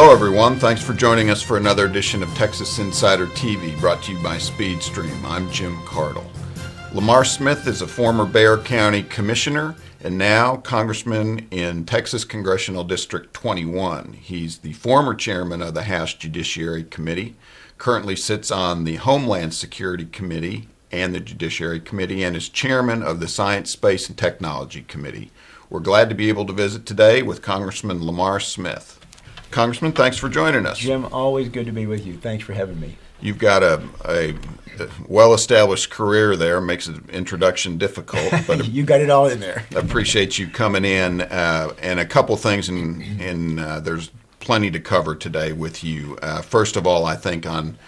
Hello, everyone. Thanks for joining us for another edition of Texas Insider TV, brought to you by Speedstream. I'm Jim Cardle. Lamar Smith is a former Bexar County Commissioner and now Congressman in Texas Congressional District 21. He's the former chairman of the House Judiciary Committee, currently sits on the Homeland Security Committee and the Judiciary Committee, and is chairman of the Science, Space, and Technology Committee. We're glad to be able to visit today with Congressman Lamar Smith. Congressman, thanks for joining us. Jim, always good to be with you. Thanks for having me. You've got a well-established career there, makes the introduction difficult. But you got it all in there. Appreciate you coming in, and a couple things, and there's plenty to cover today with you. First of all, I think on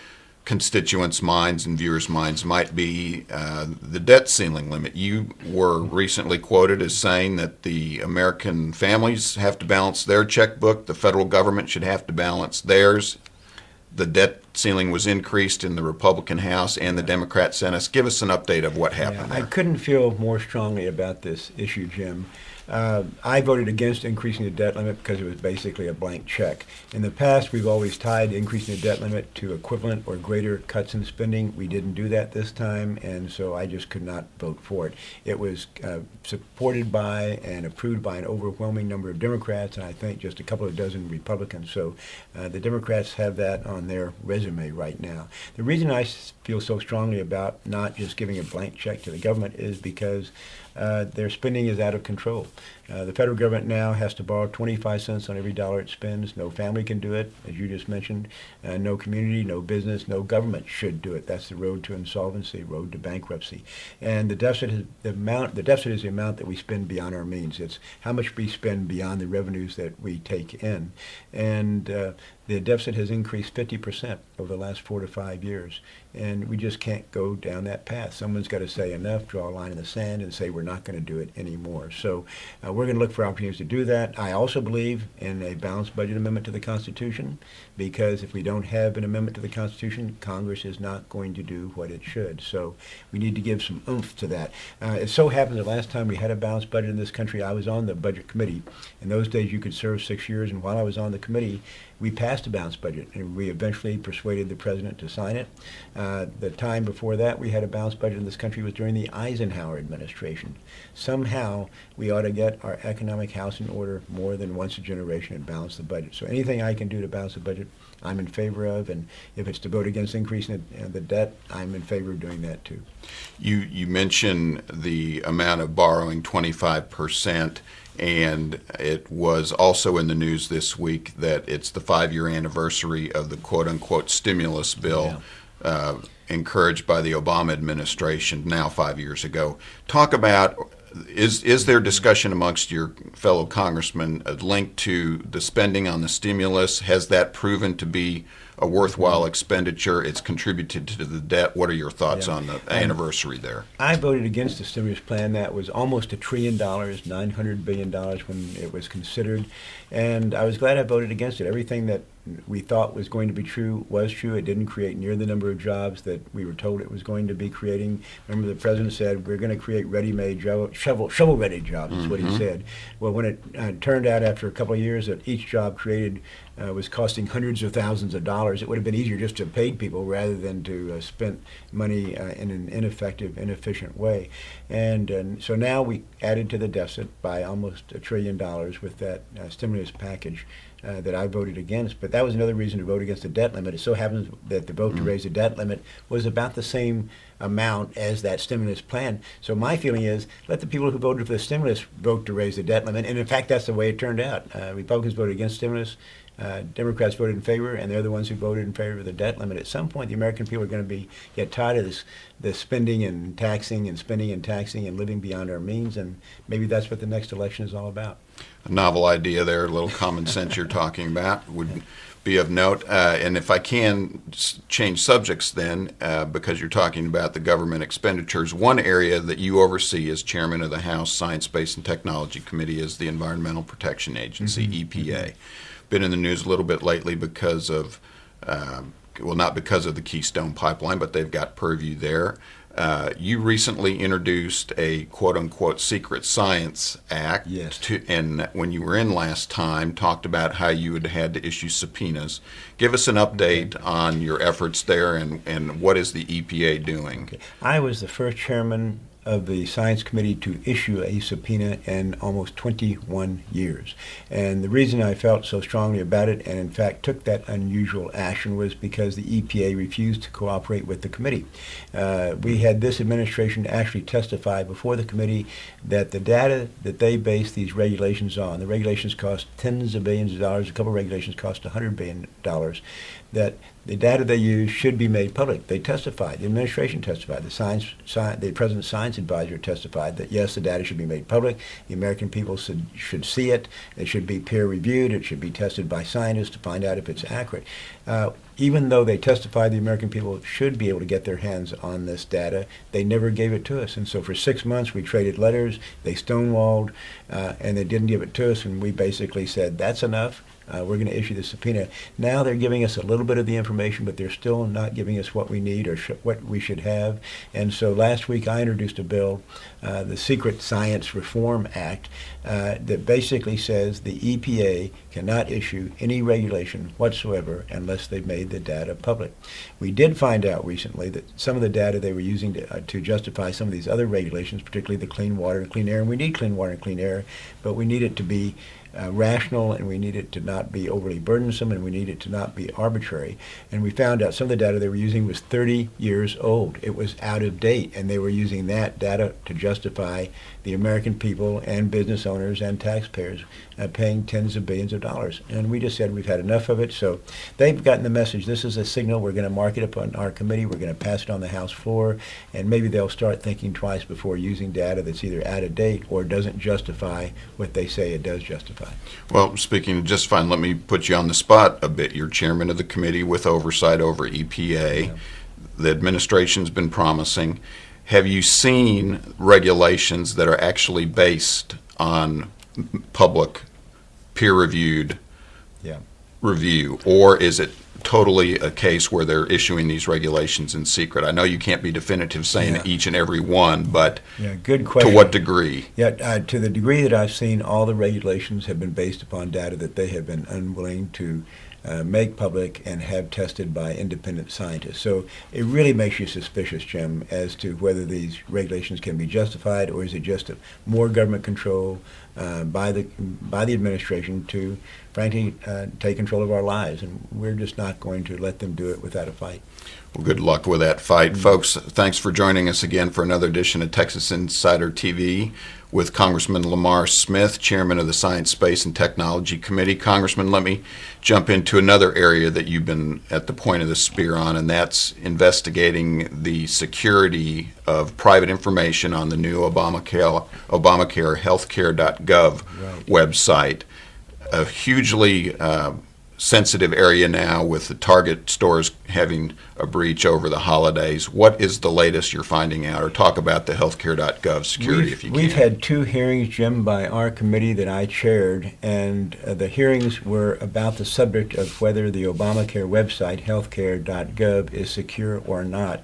constituents' minds and viewers' minds might be the debt ceiling limit. You were recently quoted as saying that the American families have to balance their checkbook, the federal government should have to balance theirs. The debt ceiling was increased in the Republican House and the Democrat Senate. Give us an update of what happened there. I couldn't feel more strongly about this issue, Jim. I voted against increasing the debt limit because it was basically a blank check. In the past, we've always tied increasing the debt limit to equivalent or greater cuts in spending. We didn't do that this time, and so I just could not vote for it. It was supported by and approved by an overwhelming number of Democrats, and I think just a couple of dozen Republicans. So the Democrats have that on their resume right now. The reason I feel so strongly about not just giving a blank check to the government is because their spending is out of control. The federal government now has to borrow 25 cents on every dollar it spends. No family can do it, as you just mentioned. No community, no business, no government should do it. That's the road to insolvency, road to bankruptcy. And the deficit is the amount that we spend beyond our means. It's how much we spend beyond the revenues that we take in. And the deficit has increased 50% over the last 4 to 5 years. And we just can't go down that path. Someone's got to say enough, draw a line in the sand, and say we're not going to do it anymore. So we're going to look for opportunities to do that. I also believe in a balanced budget amendment to the Constitution, because if we don't have an amendment to the Constitution, Congress is not going to do what it should. So we need to give some oomph to that. It so happens the last time we had a balanced budget in this country, I was on the Budget Committee. In those days, you could serve 6 years, and while I was on the committee, we passed a balanced budget, and we eventually persuaded the president to sign it. The time before that we had a balanced budget in this country was during the Eisenhower administration. Somehow we ought to get our economic house in order more than once a generation and balance the budget. So anything I can do to balance the budget, I'm in favor of, and if it's to vote against increasing the debt, I'm in favor of doing that too. You mentioned the amount of borrowing, 25%. And it was also in the news this week that it's the 5-year anniversary of the quote-unquote stimulus bill encouraged by the Obama administration now 5 years ago. Talk about, is there discussion amongst your fellow congressmen linked to the spending on the stimulus? Has that proven to be a worthwhile expenditure? It's contributed to the debt. What are your thoughts on the anniversary there? I voted against the stimulus plan. That was almost $1 trillion, $900 billion when it was considered. And I was glad I voted against it. Everything that we thought was going to be true was true. It didn't create near the number of jobs that we were told it was going to be creating. Remember, the president said, we're going to create ready-made, shovel-ready jobs, is what he said. Well, when it turned out after a couple of years that each job created was costing hundreds of thousands of dollars, it would have been easier just to have paid people rather than to spend money in an ineffective, inefficient way. And so now we added to the deficit by almost $1 trillion with that stimulus package that I voted against. But that was another reason to vote against the debt limit. It so happens that the vote to raise the debt limit was about the same amount as that stimulus plan. So my feeling is, let the people who voted for the stimulus vote to raise the debt limit. And in fact, that's the way it turned out. Republicans voted against stimulus. Democrats voted in favor, and they're the ones who voted in favor of the debt limit. At some point, the American people are going to get tired of this spending and taxing and spending and taxing and living beyond our means, and maybe that's what the next election is all about. A novel idea there, a little common sense you're talking about would be of note. And if I can change subjects then, because you're talking about the government expenditures, one area that you oversee as chairman of the House Science, Space, and Technology Committee is the Environmental Protection Agency, EPA. Been in the news a little bit lately because of, not because of the Keystone Pipeline, but they've got purview there. You recently introduced a quote-unquote Secret Science Act. Yes. And when you were in last time, talked about how you had had to issue subpoenas. Give us an update on your efforts there and what is the EPA doing? Okay. I was the first chairman of the Science Committee to issue a subpoena in almost 21 years. And the reason I felt so strongly about it, and in fact took that unusual action, was because the EPA refused to cooperate with the committee. We had this administration actually testify before the committee that the data that they base these regulations on, the regulations cost tens of billions of dollars, a couple of regulations cost $100 billion, that the data they use should be made public. They testified, the administration testified, the President's Science Advisor testified that yes, the data should be made public, the American people should see it, it should be peer reviewed, it should be tested by scientists to find out if it's accurate. Even though they testified the American people should be able to get their hands on this data, they never gave it to us. And so for 6 months we traded letters, they stonewalled, and they didn't give it to us, and we basically said, that's enough. We're going to issue the subpoena. Now they're giving us a little bit of the information, but they're still not giving us what we need or what we should have. And so last week I introduced a bill, the Secret Science Reform Act, that basically says the EPA cannot issue any regulation whatsoever unless they've made the data public. We did find out recently that some of the data they were using to justify some of these other regulations, particularly the clean water and clean air, and we need clean water and clean air, but we need it to be rational, and we need it to not be overly burdensome, and we need it to not be arbitrary. And we found out some of the data they were using was 30 years old. It was out of date, and they were using that data to justify the American people and business owners and taxpayers paying tens of billions of dollars. And we just said we've had enough of it. So they've gotten the message. This is a signal. We're going to mark it up on our committee. We're going to pass it on the House floor, and maybe they'll start thinking twice before using data that's either out of date or doesn't justify what they say it does justify. Well, speaking of justifying, let me put you on the spot a bit. You're chairman of the committee with oversight over EPA. Yeah. The administration's been promising. Have you seen regulations that are actually based on public, peer-reviewed review, or is it totally a case where they're issuing these regulations in secret? I know you can't be definitive saying each and every one, but good question. To what degree? To the degree that I've seen, all the regulations have been based upon data that they have been unwilling to make public and have tested by independent scientists. So it really makes you suspicious, Jim, as to whether these regulations can be justified, or is it just more government control by the administration to, frankly, take control of our lives. And we're just not going to let them do it without a fight. Well, good luck with that fight. Folks, thanks for joining us again for another edition of Texas Insider TV with Congressman Lamar Smith, Chairman of the Science, Space, and Technology Committee. Congressman, let me jump into another area that you've been at the point of the spear on, and that's investigating the security of private information on the new Obamacare healthcare.gov website. A hugely sensitive area now with the Target stores having a breach over the holidays. What is the latest you're finding out? Or talk about the healthcare.gov security if you can. We've had 2 hearings, Jim, by our committee that I chaired, and the hearings were about the subject of whether the Obamacare website, healthcare.gov, is secure or not.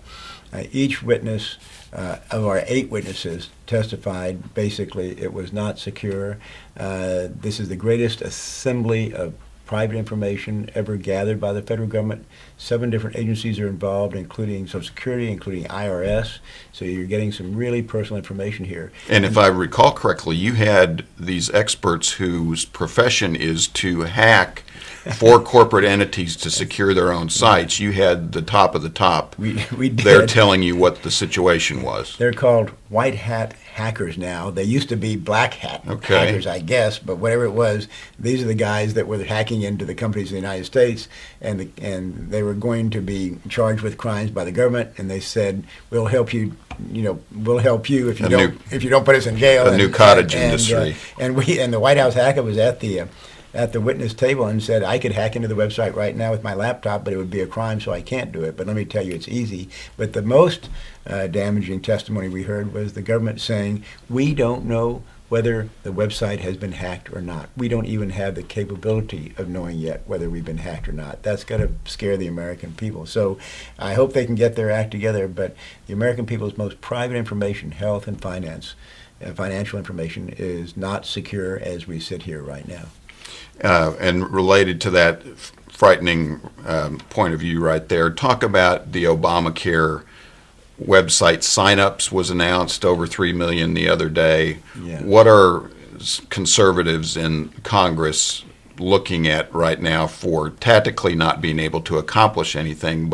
Each witness of our 8 witnesses testified basically it was not secure. This is the greatest assembly of private information ever gathered by the federal government. 7 different agencies are involved, including Social Security, including IRS. So you're getting some really personal information here. And if I recall correctly, you had these experts whose profession is to hack for corporate entities to secure their own sites. You had the top of the top. We did. They're telling you what the situation was. They're called white hat hackers now. They used to be black hat hackers, I guess, but whatever it was, these are the guys that were hacking into the companies in the United States, and they were going to be charged with crimes by the government, and they said, we'll help you, we'll help you if you don't put us in jail. A new cottage industry. And the White House hacker was at the witness table and said, I could hack into the website right now with my laptop, but it would be a crime, so I can't do it. But let me tell you, it's easy. But the most damaging testimony we heard was the government saying, we don't know whether the website has been hacked or not. We don't even have the capability of knowing yet whether we've been hacked or not. That's got to scare the American people. So I hope they can get their act together, but the American people's most private information, health and finance, financial information, is not secure as we sit here right now. And related to that frightening point of view right there, talk about the Obamacare website signups. Was announced over 3 million the other day. Yeah. What are conservatives in Congress looking at right now for tactically not being able to accomplish anything,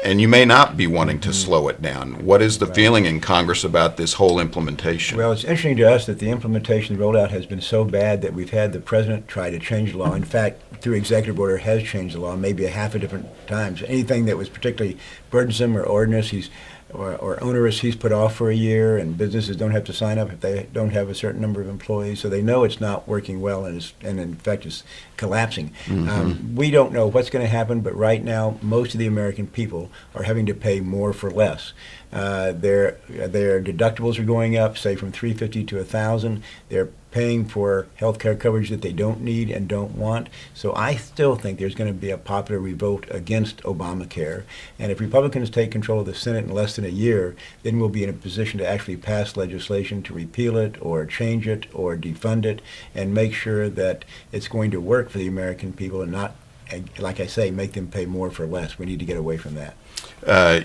and you may not be wanting to slow it down? What is the feeling in Congress about this whole implementation? Well, it's interesting to us that the implementation rollout has been so bad that we've had the president try to change the law. In fact, through executive order, has changed the law maybe a half a different times. Anything that was particularly burdensome or onerous, or onerous, he's put off for a year, and businesses don't have to sign up if they don't have a certain number of employees. So they know it's not working well, and in fact it's collapsing. We don't know what's going to happen, but right now most of the American people are having to pay more for less. Their deductibles are going up, say from $350 to $1,000. They're paying for health care coverage that they don't need and don't want. So I still think there's going to be a popular revolt against Obamacare. And if Republicans take control of the Senate in less than a year, then we'll be in a position to actually pass legislation to repeal it or change it or defund it and make sure that it's going to work for the American people and not, like I say, make them pay more for less. We need to get away from that.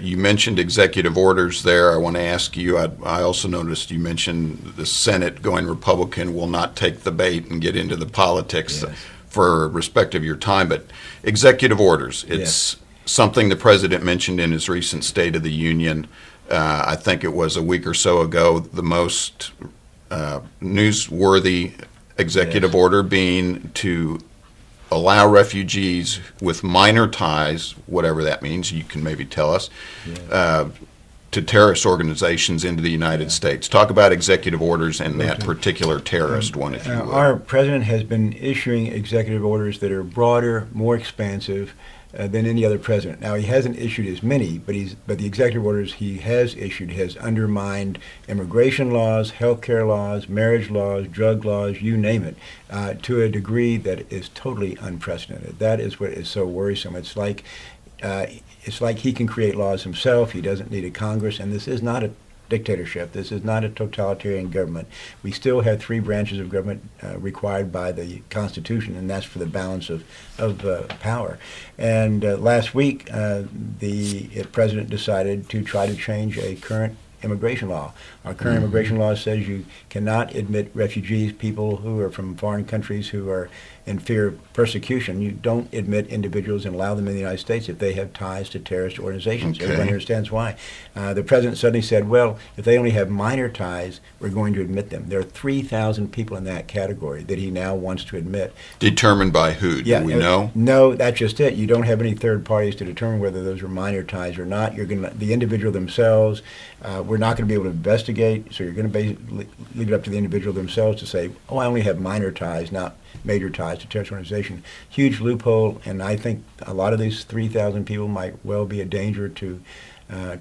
You mentioned executive orders there. I want to ask you, I also noticed you mentioned the Senate going Republican will not take the bait and get into the politics for respect of your time, but executive orders, it's something the president mentioned in his recent State of the Union. I think it was a week or so ago, the most newsworthy executive order being to allow refugees with minor ties, whatever that means, you can maybe tell us, to terrorist organizations into the United States. Talk about executive orders and that particular terrorist one, if you will. Our president has been issuing executive orders that are broader, more expansive than any other president. Now, he hasn't issued as many, but the executive orders he has issued has undermined immigration laws, health care laws, marriage laws, drug laws, you name it, to a degree that is totally unprecedented. That is what is so worrisome. It's like he can create laws himself. He doesn't need a Congress, and this is not a dictatorship. This is not a totalitarian government. We still have 3 branches of government required by the Constitution, and that's for the balance of power. And last week, the president decided to try to change a current immigration law. Our current immigration law says you cannot admit refugees, people who are from foreign countries who are in fear of persecution. You don't admit individuals and allow them in the United States if they have ties to terrorist organizations. Okay. Everyone understands why. The president suddenly said, well, if they only have minor ties, we're going to admit them. There are 3,000 people in that category that he now wants to admit. Determined by who? Do we know? No, that's just it. You don't have any third parties to determine whether those are minor ties or not. You're going to, the individual themselves, we're not going to be able to investigate, so you're going to basically leave it up to the individual themselves to say, oh, I only have minor ties, not major ties to terrorist organization. Huge loophole, and I think a lot of these 3,000 people might well be a danger to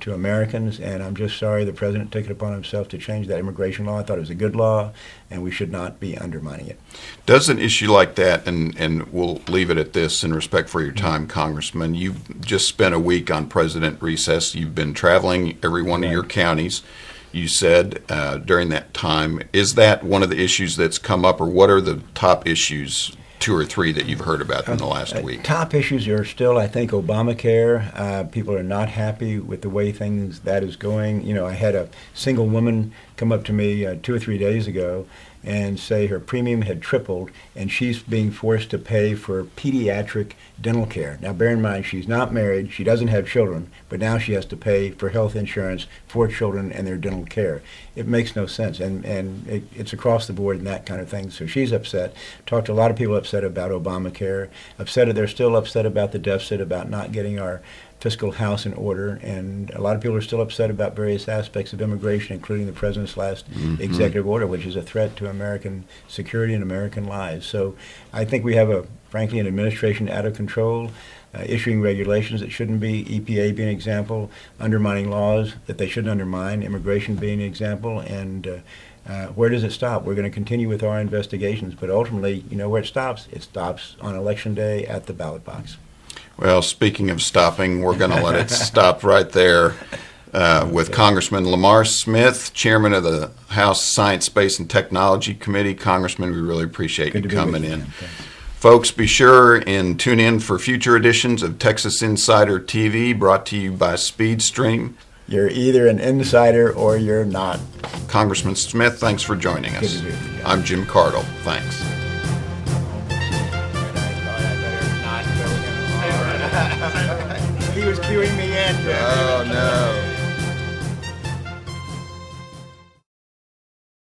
Americans, and I'm just sorry the president took it upon himself to change that immigration law. I thought it was a good law, and we should not be undermining it. Does an issue like that, and we'll leave it at this in respect for your time, Congressman, you've just spent a week on president recess. You've been traveling every one of your counties, you said, during that time. Is that one of the issues that's come up, or what are the top issues, 2 or 3, that you've heard about in the last week? Top issues are still, I think, Obamacare. People are not happy with the way that is going. You know, I had a single woman come up to me 2 or 3 days ago and say her premium had tripled, and she's being forced to pay for pediatric dental care. Now, bear in mind, she's not married, she doesn't have children, but now she has to pay for health insurance for children and their dental care. It makes no sense, and it's across the board and that kind of thing. So she's upset. Talked to a lot of people upset about Obamacare. They're still upset about the deficit, about not getting our fiscal house in order, and a lot of people are still upset about various aspects of immigration, including the president's last executive order, which is a threat to American security and American lives. So I think we have, frankly, an administration out of control, issuing regulations that shouldn't be, EPA being an example, undermining laws that they shouldn't undermine, immigration being an example, and Where does it stop? We're going to continue with our investigations, but ultimately, you know where it stops? It stops on Election Day at the ballot box. Well, speaking of stopping, we're going to let it stop right there with Congressman Lamar Smith, Chairman of the House Science, Space, and Technology Committee. Congressman, we really appreciate you coming in. Folks, be sure and tune in for future editions of Texas Insider TV, brought to you by Speedstream. You're either an insider or you're not. Congressman Smith, thanks for joining us. Good to do it. I'm Jim Cardle. Thanks. He was cueing me in. Oh, no.